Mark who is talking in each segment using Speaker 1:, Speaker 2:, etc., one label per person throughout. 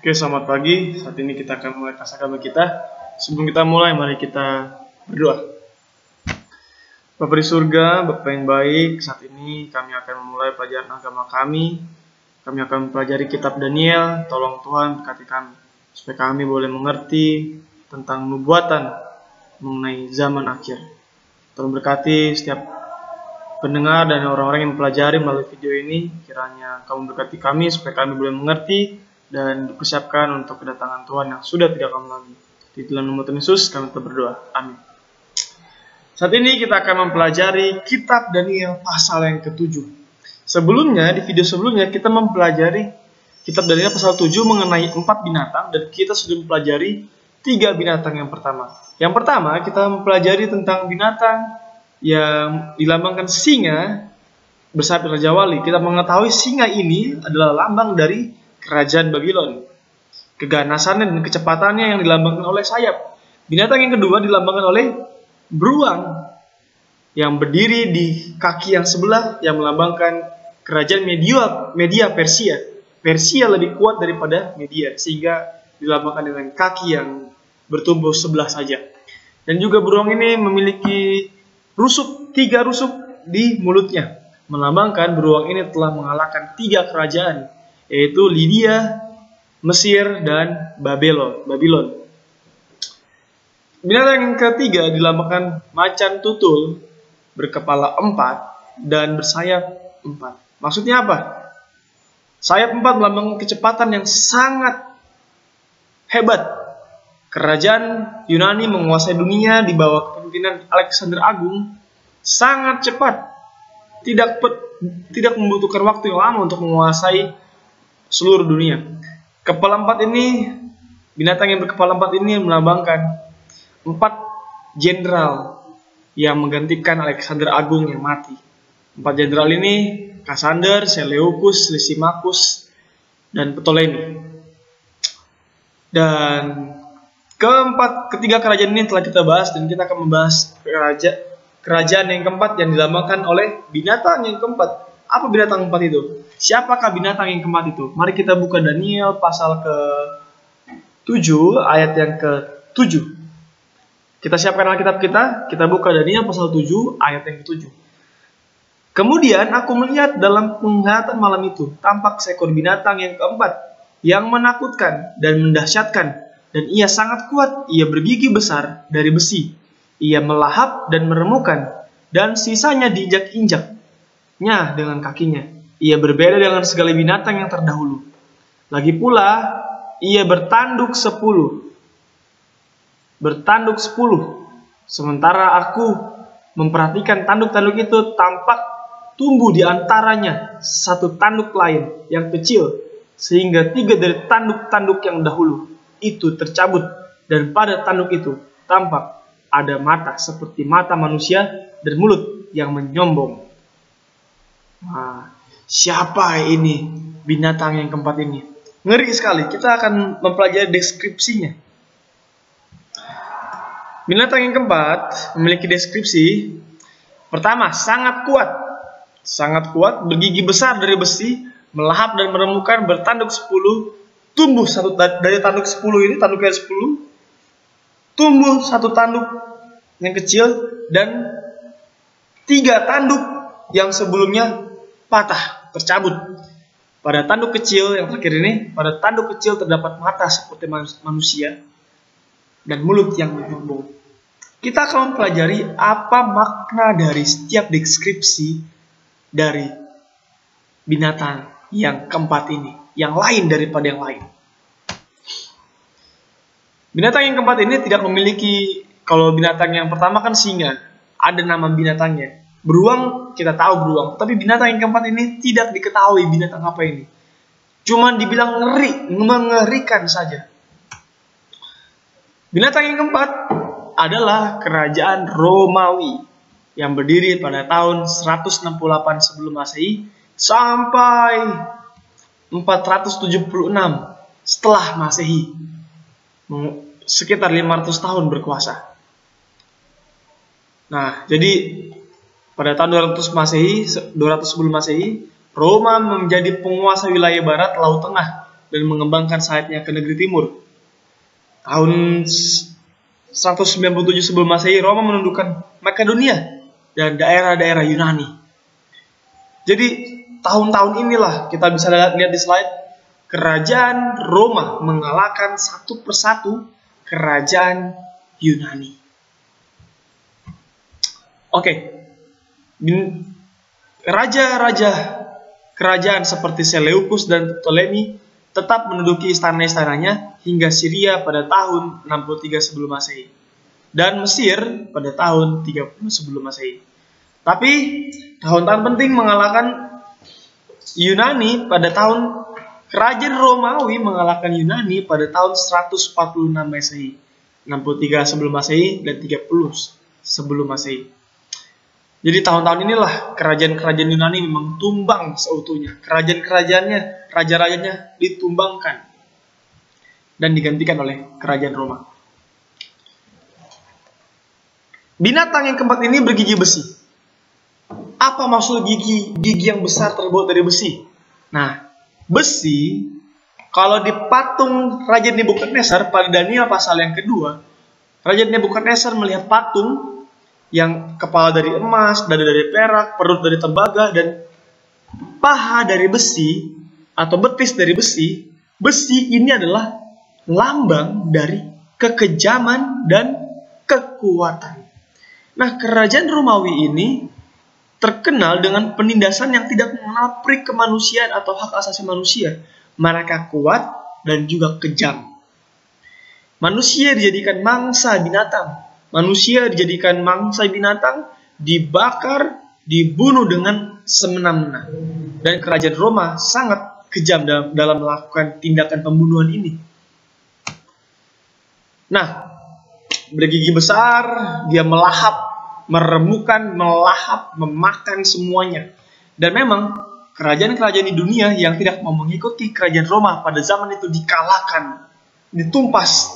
Speaker 1: Oke, selamat pagi. Saat ini kita akan mulai kelas agama kita. Sebelum kita mulai, mari kita berdoa. Bapa di surga, Bapa yang baik, saat ini kami akan memulai pelajaran agama kami. Kami akan mempelajari kitab Daniel. Tolong Tuhan berkati kami, supaya kami boleh mengerti tentang nubuatan mengenai zaman akhir. Tolong berkati setiap pendengar dan orang-orang yang mempelajari melalui video ini. Kiranya kamu berkati kami, supaya kami boleh mengerti dan dipersiapkan untuk kedatangan Tuhan yang sudah tidak lama lagi. Di dalam nama Tuhan Yesus kami berdoa. Amin. Saat ini kita akan mempelajari kitab Daniel pasal yang ke-7. Sebelumnya, di video sebelumnya kita mempelajari kitab Daniel pasal 7 mengenai 4 binatang, dan kita sudah mempelajari 3 binatang yang pertama. Yang pertama, kita mempelajari tentang binatang yang dilambangkan singa bersayap Raja Wali. Kita mengetahui singa ini adalah lambang dari kerajaan Babylon. Keganasannya dan kecepatannya yang dilambangkan oleh sayap. Binatang yang kedua dilambangkan oleh beruang yang berdiri di kaki yang sebelah, yang melambangkan kerajaan Media Persia. Persia lebih kuat daripada Media, sehingga dilambangkan dengan kaki yang bertumbuh sebelah saja. Dan juga beruang ini memiliki rusuk, 3 rusuk di mulutnya, melambangkan beruang ini telah mengalahkan 3 kerajaan, yaitu Lydia, Mesir, dan Babylon. Binatang yang ketiga dilambangkan macan tutul berkepala 4 dan bersayap 4. Maksudnya apa? Sayap 4 melambangkan kecepatan yang sangat hebat. Kerajaan Yunani menguasai dunia di bawah kepemimpinan Alexander Agung sangat cepat. Tidak membutuhkan waktu yang lama untuk menguasai seluruh dunia. Kepala 4 ini, binatang yang berkepala 4 ini melambangkan 4 jenderal yang menggantikan Alexander Agung yang mati. 4 jenderal ini Kassander, Seleucus, Lysimachus, dan Ptolemy. Dan ketiga kerajaan ini telah kita bahas, dan kita akan membahas kerajaan yang keempat yang dilambangkan oleh binatang yang keempat. Apa binatang keempat itu? Siapakah binatang yang keempat itu? Mari kita buka Daniel pasal ke-7 ayat yang ke-7. Kita siapkan Alkitab kita buka Daniel pasal 7 ayat yang ke-7. Kemudian aku melihat dalam penglihatan malam itu, tampak seekor binatang yang keempat, yang menakutkan dan mendahsyatkan, dan ia sangat kuat, ia bergigi besar dari besi, ia melahap dan meremukan, dan sisanya diinjak-injaknya dengan kakinya. Ia berbeda dengan segala binatang yang terdahulu. Lagi pula, ia bertanduk 10. Sementara aku memperhatikan tanduk-tanduk itu, tampak tumbuh di antaranya satu tanduk lain yang kecil, sehingga 3 dari tanduk-tanduk yang dahulu itu tercabut, dan pada tanduk itu tampak ada mata seperti mata manusia dan mulut yang menyombong. Nah, siapa ini binatang yang keempat ini? Ngeri sekali. Kita akan mempelajari deskripsinya. Binatang yang keempat memiliki deskripsi. Pertama, sangat kuat, bergigi besar dari besi, melahap dan meremukan, bertanduk 10, tumbuh satu dari tanduk 10 ini, tanduknya 10, tumbuh satu tanduk yang kecil, dan 3 tanduk yang sebelumnya patah, tercabut. Pada tanduk kecil yang terakhir ini, pada tanduk kecil terdapat mata seperti manusia dan mulut yang menyombong. Kita akan mempelajari apa makna dari setiap deskripsi dari binatang yang keempat ini, yang lain daripada yang lain. Binatang yang keempat ini tidak memiliki, kalau binatang yang pertama kan singa, ada nama binatangnya. Beruang, kita tahu beruang. Tapi binatang yang keempat ini tidak diketahui binatang apa ini. Cuma dibilang ngeri, mengerikan saja. Binatang yang keempat adalah kerajaan Romawi yang berdiri pada tahun 168 sebelum Masehi sampai 476 setelah Masehi. Sekitar 500 tahun berkuasa. Nah, jadi pada tahun 200 sebelum Masehi, Roma menjadi penguasa wilayah barat Laut Tengah dan mengembangkan sayapnya ke negeri timur. Tahun 197 sebelum Masehi, Roma menundukkan Makedonia dan daerah-daerah Yunani. Jadi tahun-tahun inilah kita bisa lihat di slide, kerajaan Roma mengalahkan satu persatu kerajaan Yunani. Oke, raja-raja kerajaan seperti Seleukus dan Ptolemy tetap menduduki istana-istananya hingga Syria pada tahun 63 sebelum Masehi dan Mesir pada tahun 30 sebelum Masehi. Tapi tahun-tahun penting mengalahkan Yunani pada tahun kerajaan Romawi mengalahkan Yunani pada tahun 146 Masehi, 63 sebelum Masehi dan 30 sebelum Masehi. Jadi tahun-tahun inilah kerajaan-kerajaan Yunani memang tumbang seutuhnya. Kerajaan-kerajaannya, raja-rajanya ditumbangkan dan digantikan oleh kerajaan Roma. Binatang yang keempat ini bergigi besi. Apa maksud gigi yang besar terbuat dari besi? Nah, besi, kalau di patung Raja Nebukadnezar pada Daniel pasal yang kedua, Raja Nebukadnezar melihat patung yang kepala dari emas, dada dari perak, perut dari tembaga, dan paha dari besi atau betis dari besi. Besi ini adalah lambang dari kekejaman dan kekuatan. Nah, kerajaan Romawi ini terkenal dengan penindasan yang tidak mengenal peri kemanusiaan atau hak asasi manusia. Mereka kuat dan juga kejam. Manusia dijadikan mangsa binatang. Manusia dijadikan mangsa binatang, dibakar, dibunuh dengan semena-mena. Dan kerajaan Roma sangat kejam dalam melakukan tindakan pembunuhan ini. Nah, bergigi besar, dia melahap, meremukkan, melahap, memakan semuanya. Dan memang kerajaan-kerajaan di dunia yang tidak mau mengikuti kerajaan Roma pada zaman itu dikalahkan, ditumpas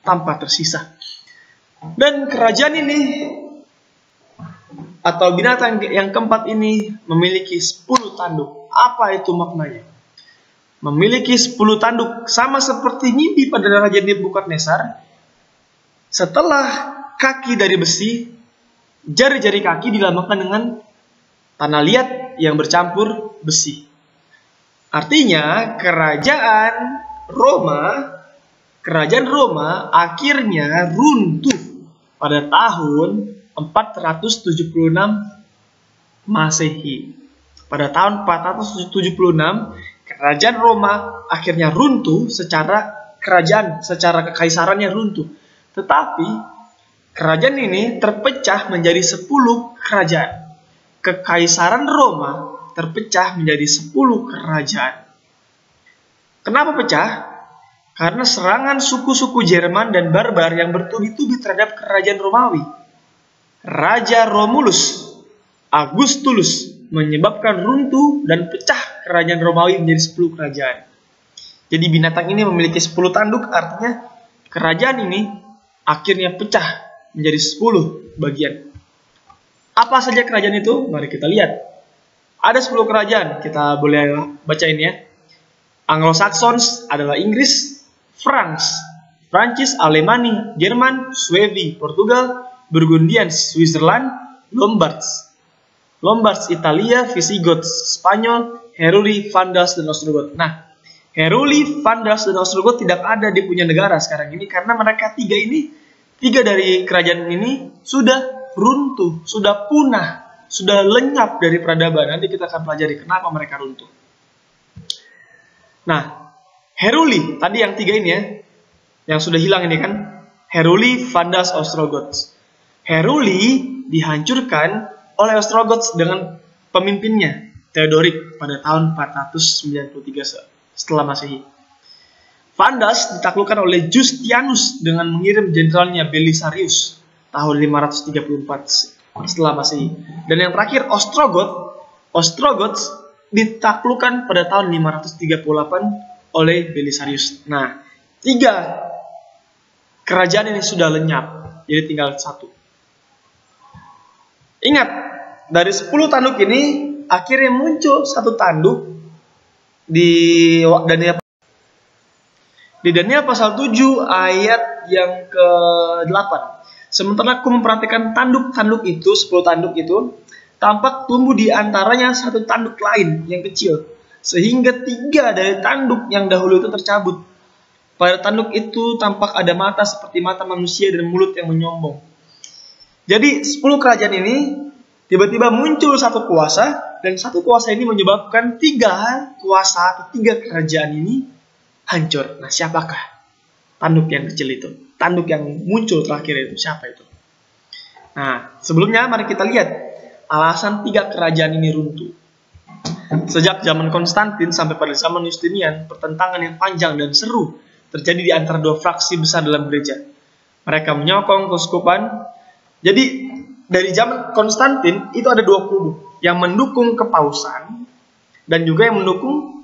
Speaker 1: tanpa tersisa. Dan kerajaan ini atau binatang yang keempat ini memiliki 10 tanduk. Apa itu maknanya? Memiliki 10 tanduk sama seperti mimpi pada Raja Nebukadnezar. Setelah kaki dari besi, jari-jari kaki dilambangkan dengan tanah liat yang bercampur besi. Artinya kerajaan Roma akhirnya runtuh pada tahun 476 Masehi. Pada tahun 476, kerajaan Roma akhirnya runtuh secara kekaisarannya runtuh. Tetapi kerajaan ini terpecah menjadi 10 kerajaan. Kekaisaran Roma terpecah menjadi 10 kerajaan. Kenapa pecah? Karena serangan suku-suku Jerman dan Barbar yang bertubi-tubi terhadap kerajaan Romawi. Raja Romulus Augustulus menyebabkan runtuh dan pecah kerajaan Romawi menjadi 10 kerajaan. Jadi binatang ini memiliki 10 tanduk, artinya kerajaan ini akhirnya pecah menjadi 10 bagian. Apa saja kerajaan itu? Mari kita lihat. Ada 10 kerajaan, kita boleh bacain ya. Anglo-Saxons adalah Inggris, Prancis, Alemania, Jerman, Swedia, Portugal, Burgundians, Switzerland, Lombards, Italia, Visigoths, Spanyol, Heruli, Vandals, dan Ostrogoth. Nah, Heruli, Vandals, dan Ostrogoth tidak ada di punya negara sekarang ini karena mereka tiga dari kerajaan ini sudah runtuh, sudah punah, sudah lenyap dari peradaban. Nanti kita akan pelajari kenapa mereka runtuh. Nah, Heruli, tadi yang 3 ini ya, yang sudah hilang ini kan, Heruli, Vandals, Ostrogoths. Heruli dihancurkan oleh Ostrogoths dengan pemimpinnya, Theodoric, pada tahun 493 setelah Masehi. Vandals ditaklukkan oleh Justianus dengan mengirim jenderalnya Belisarius tahun 534 setelah Masehi. Dan yang terakhir Ostrogoths ditaklukkan pada tahun 538 oleh Belisarius. Nah, 3 kerajaan ini sudah lenyap, jadi tinggal 1. Ingat, dari 10 tanduk ini akhirnya muncul 1 tanduk di Daniel Di Daniel pasal 7 ayat yang ke-8. Sementara aku memperhatikan tanduk-tanduk itu, 10 tanduk itu, tampak tumbuh di antaranya satu tanduk lain yang kecil, sehingga 3 dari tanduk yang dahulu itu tercabut. Pada tanduk itu tampak ada mata seperti mata manusia dan mulut yang menyombong. Jadi 10 kerajaan ini tiba-tiba muncul satu kuasa, dan satu kuasa ini menyebabkan 3 kuasa atau 3 kerajaan ini hancur. Nah, siapakah tanduk yang kecil itu? Tanduk yang muncul terakhir itu, siapa itu? Nah, sebelumnya mari kita lihat alasan 3 kerajaan ini runtuh. Sejak zaman Konstantin sampai pada zaman Justinian, pertentangan yang panjang dan seru terjadi di antara 2 fraksi besar dalam gereja. Mereka menyokong keuskupan. Jadi, dari zaman Konstantin itu ada 2 kubu yang mendukung kepausan dan juga yang mendukung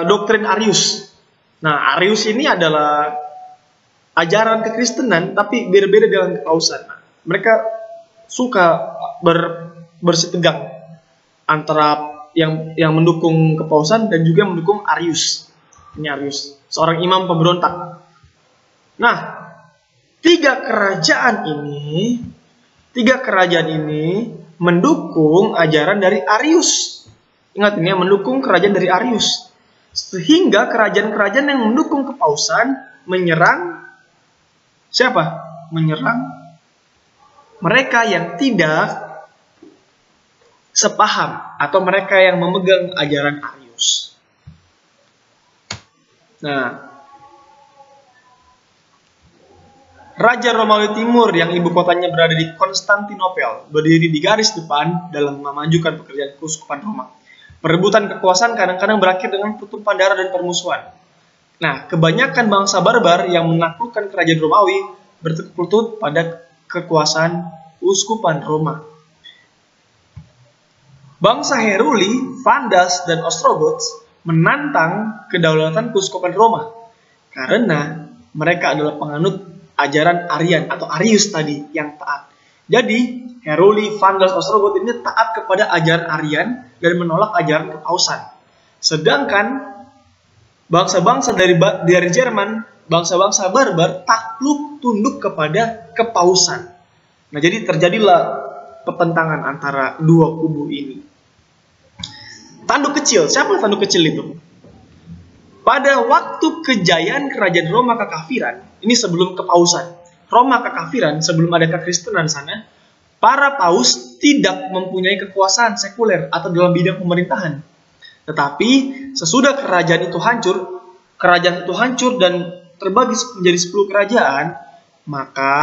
Speaker 1: doktrin Arius. Nah, Arius ini adalah ajaran kekristenan tapi berbeda dengan kepausan. Nah, mereka suka bersitegang antara yang mendukung kepausan dan juga mendukung Arius. Ini Arius, seorang imam pemberontak. Nah, 3 kerajaan ini mendukung ajaran dari Arius. Ingat ini, yang mendukung kerajaan dari Arius. Sehingga kerajaan-kerajaan yang mendukung kepausan menyerang siapa? Menyerang mereka yang tidak sepaham atau mereka yang memegang ajaran Arius. Nah, Raja Romawi Timur yang ibu kotanya berada di Konstantinopel berdiri di garis depan dalam memajukan pekerjaan keuskupan Roma. Perebutan kekuasaan kadang-kadang berakhir dengan pertumpahan darah dan permusuhan. Nah, kebanyakan bangsa barbar yang menaklukkan kerajaan Romawi bertekuk lutut pada kekuasaan keuskupan Roma. Bangsa Heruli, Vandals, dan Ostrogoths menantang kedaulatan keuskupan Roma karena mereka adalah penganut ajaran Arian atau Arius tadi yang taat. Jadi, Heruli, Vandals, Ostrogoth ini taat kepada ajaran Arian dan menolak ajaran kepausan. Sedangkan bangsa-bangsa dari Jerman, bangsa-bangsa barbar takluk tunduk kepada kepausan. Nah, jadi terjadilah pertentangan antara 2 kubu ini. Tanduk kecil, siapa tanduk kecil itu? Pada waktu kejayaan kerajaan Roma kekafiran, ini sebelum kepausan. Roma kekafiran, sebelum ada kekristenan sana, para paus tidak mempunyai kekuasaan sekuler atau dalam bidang pemerintahan. Tetapi sesudah kerajaan itu hancur dan terbagi menjadi 10 kerajaan, maka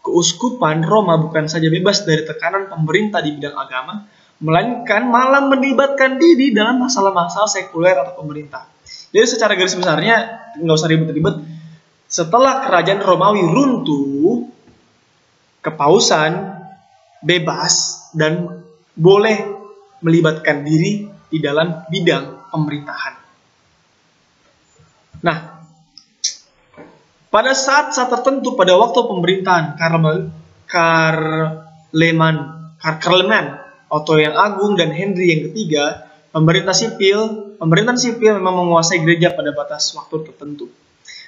Speaker 1: keuskupan Roma bukan saja bebas dari tekanan pemerintah di bidang agama, melainkan malah melibatkan diri dalam masalah-masalah sekuler atau pemerintah. Jadi secara garis besarnya, nggak usah ribet-ribet, setelah kerajaan Romawi runtuh, kepausan bebas dan boleh melibatkan diri di dalam bidang pemerintahan. Nah, pada saat-saat tertentu pada waktu pemerintahan Karleman Otto yang Agung dan Henry yang ketiga, pemerintahan sipil memang menguasai gereja pada batas waktu tertentu.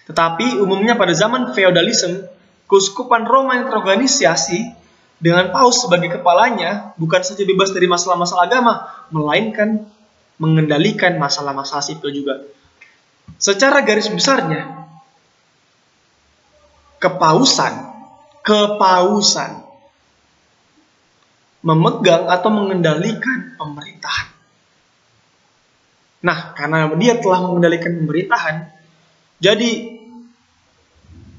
Speaker 1: Tetapi umumnya pada zaman feodalisme, keuskupan Roma yang terorganisasi dengan paus sebagai kepalanya bukan saja bebas dari masalah-masalah agama, melainkan mengendalikan masalah-masalah sipil juga. Secara garis besarnya, kepausan memegang atau mengendalikan pemerintahan. Nah, karena dia telah mengendalikan pemerintahan, jadi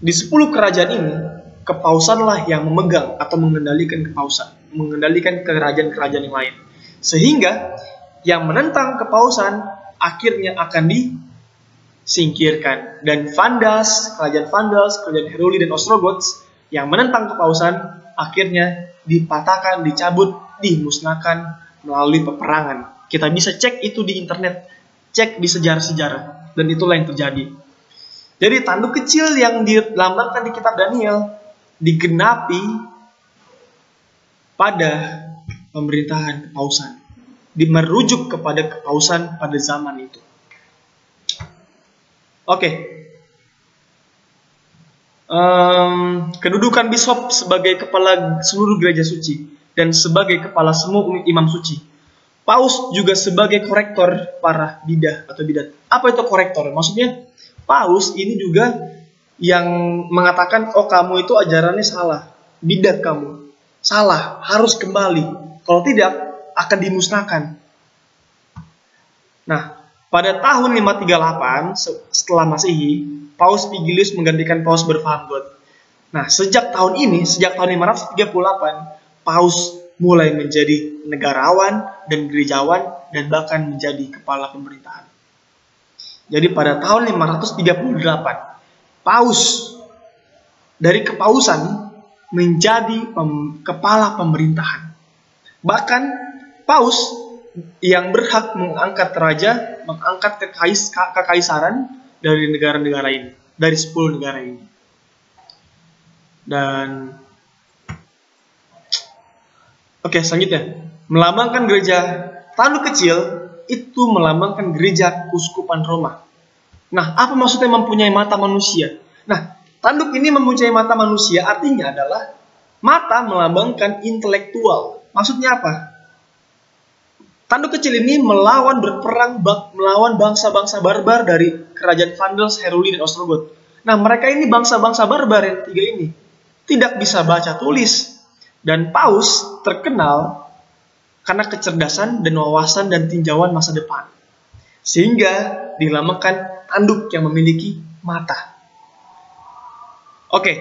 Speaker 1: di 10 kerajaan ini, kepausanlah yang memegang atau mengendalikan kerajaan-kerajaan yang lain. Sehingga yang menentang kepausan akhirnya akan disingkirkan. Dan kerajaan Vandals, kerajaan Heruli dan Ostrogoths yang menentang kepausan akhirnya dipatahkan, dicabut, dimusnahkan melalui peperangan. Kita bisa cek itu di internet, cek di sejarah-sejarah, dan itulah yang terjadi. Jadi tanduk kecil yang dilambangkan di kitab Daniel digenapi pada pemerintahan kepausan, merujuk kepada kepausan pada zaman itu. Oke. Kedudukan bishop sebagai kepala seluruh gereja suci dan sebagai kepala semua imam suci. Paus juga sebagai korektor para bidah atau bidat. Apa itu korektor? Maksudnya Paus ini juga yang mengatakan, oh kamu itu ajarannya salah, bidat kamu salah, harus kembali. Kalau tidak akan dimusnahkan. Nah, pada tahun 538 setelah Masehi, Paus Vigilius menggantikan Paus Berfaham-God. Nah, sejak tahun 538, Paus mulai menjadi negarawan dan gerejawan dan bahkan menjadi kepala pemerintahan. Jadi pada tahun 538, Paus dari kepausan menjadi kepala pemerintahan. Bahkan Paus yang berhak mengangkat raja, mengangkat kekaisaran dari negara-negara ini, dari 10 negara ini. Dan oke, selanjutnya, melambangkan gereja tanduk kecil itu melambangkan gereja keuskupan Roma. Nah, apa maksudnya mempunyai mata manusia? Nah, tanduk ini mempunyai mata manusia artinya adalah mata melambangkan intelektual. Maksudnya apa? Tanduk kecil ini berperang melawan bangsa-bangsa barbar dari kerajaan Vandals, Heruli, dan Ostrogoth. Nah, mereka ini bangsa-bangsa barbar yang tiga ini tidak bisa baca tulis. Dan Paus terkenal karena kecerdasan dan wawasan dan tinjauan masa depan. Sehingga dilambangkan tanduk yang memiliki mata. Oke.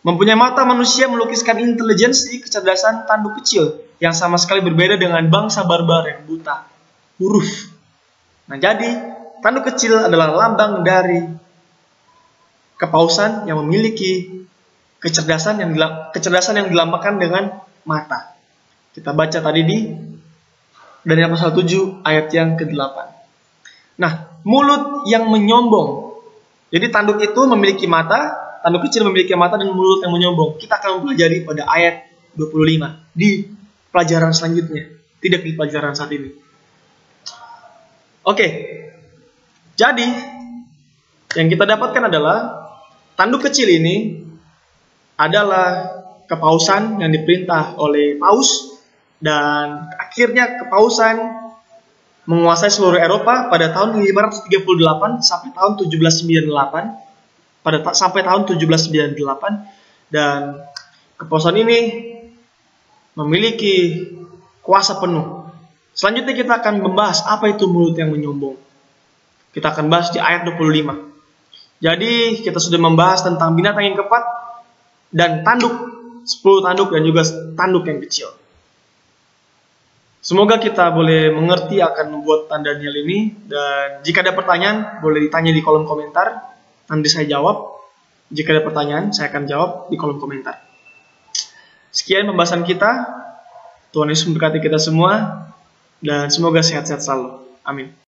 Speaker 1: Mempunyai mata manusia melukiskan intelijensi, kecerdasan tanduk kecil yang sama sekali berbeda dengan bangsa barbar yang buta huruf. Nah, jadi tanduk kecil adalah lambang dari kepausan yang memiliki kecerdasan yang dilambangkan dengan mata. Kita baca tadi di Daniel pasal 7 ayat yang ke-8. Nah, mulut yang menyombong. Jadi tanduk itu memiliki mata, tanduk kecil memiliki mata dan mulut yang menyombong. Kita akan mempelajari pada ayat 25 di pelajaran selanjutnya, tidak di pelajaran saat ini. Oke. Jadi yang kita dapatkan adalah tanduk kecil ini adalah kepausan yang diperintah oleh Paus, dan akhirnya kepausan menguasai seluruh Eropa pada tahun 538 sampai tahun 1798 sampai tahun 1798, dan kepausan ini memiliki kuasa penuh. Selanjutnya kita akan membahas apa itu mulut yang menyombong. Kita akan bahas di ayat 25. Jadi kita sudah membahas tentang binatang yang keempat dan tanduk, 10 tanduk dan juga tanduk yang kecil. Semoga kita boleh mengerti akan membuat tanda Daniel ini, dan jika ada pertanyaan boleh ditanya di kolom komentar, nanti saya jawab. Jika ada pertanyaan saya akan jawab di kolom komentar. Sekian pembahasan kita. Tuhan Yesus memberkati kita semua dan semoga sehat-sehat selalu. Amin.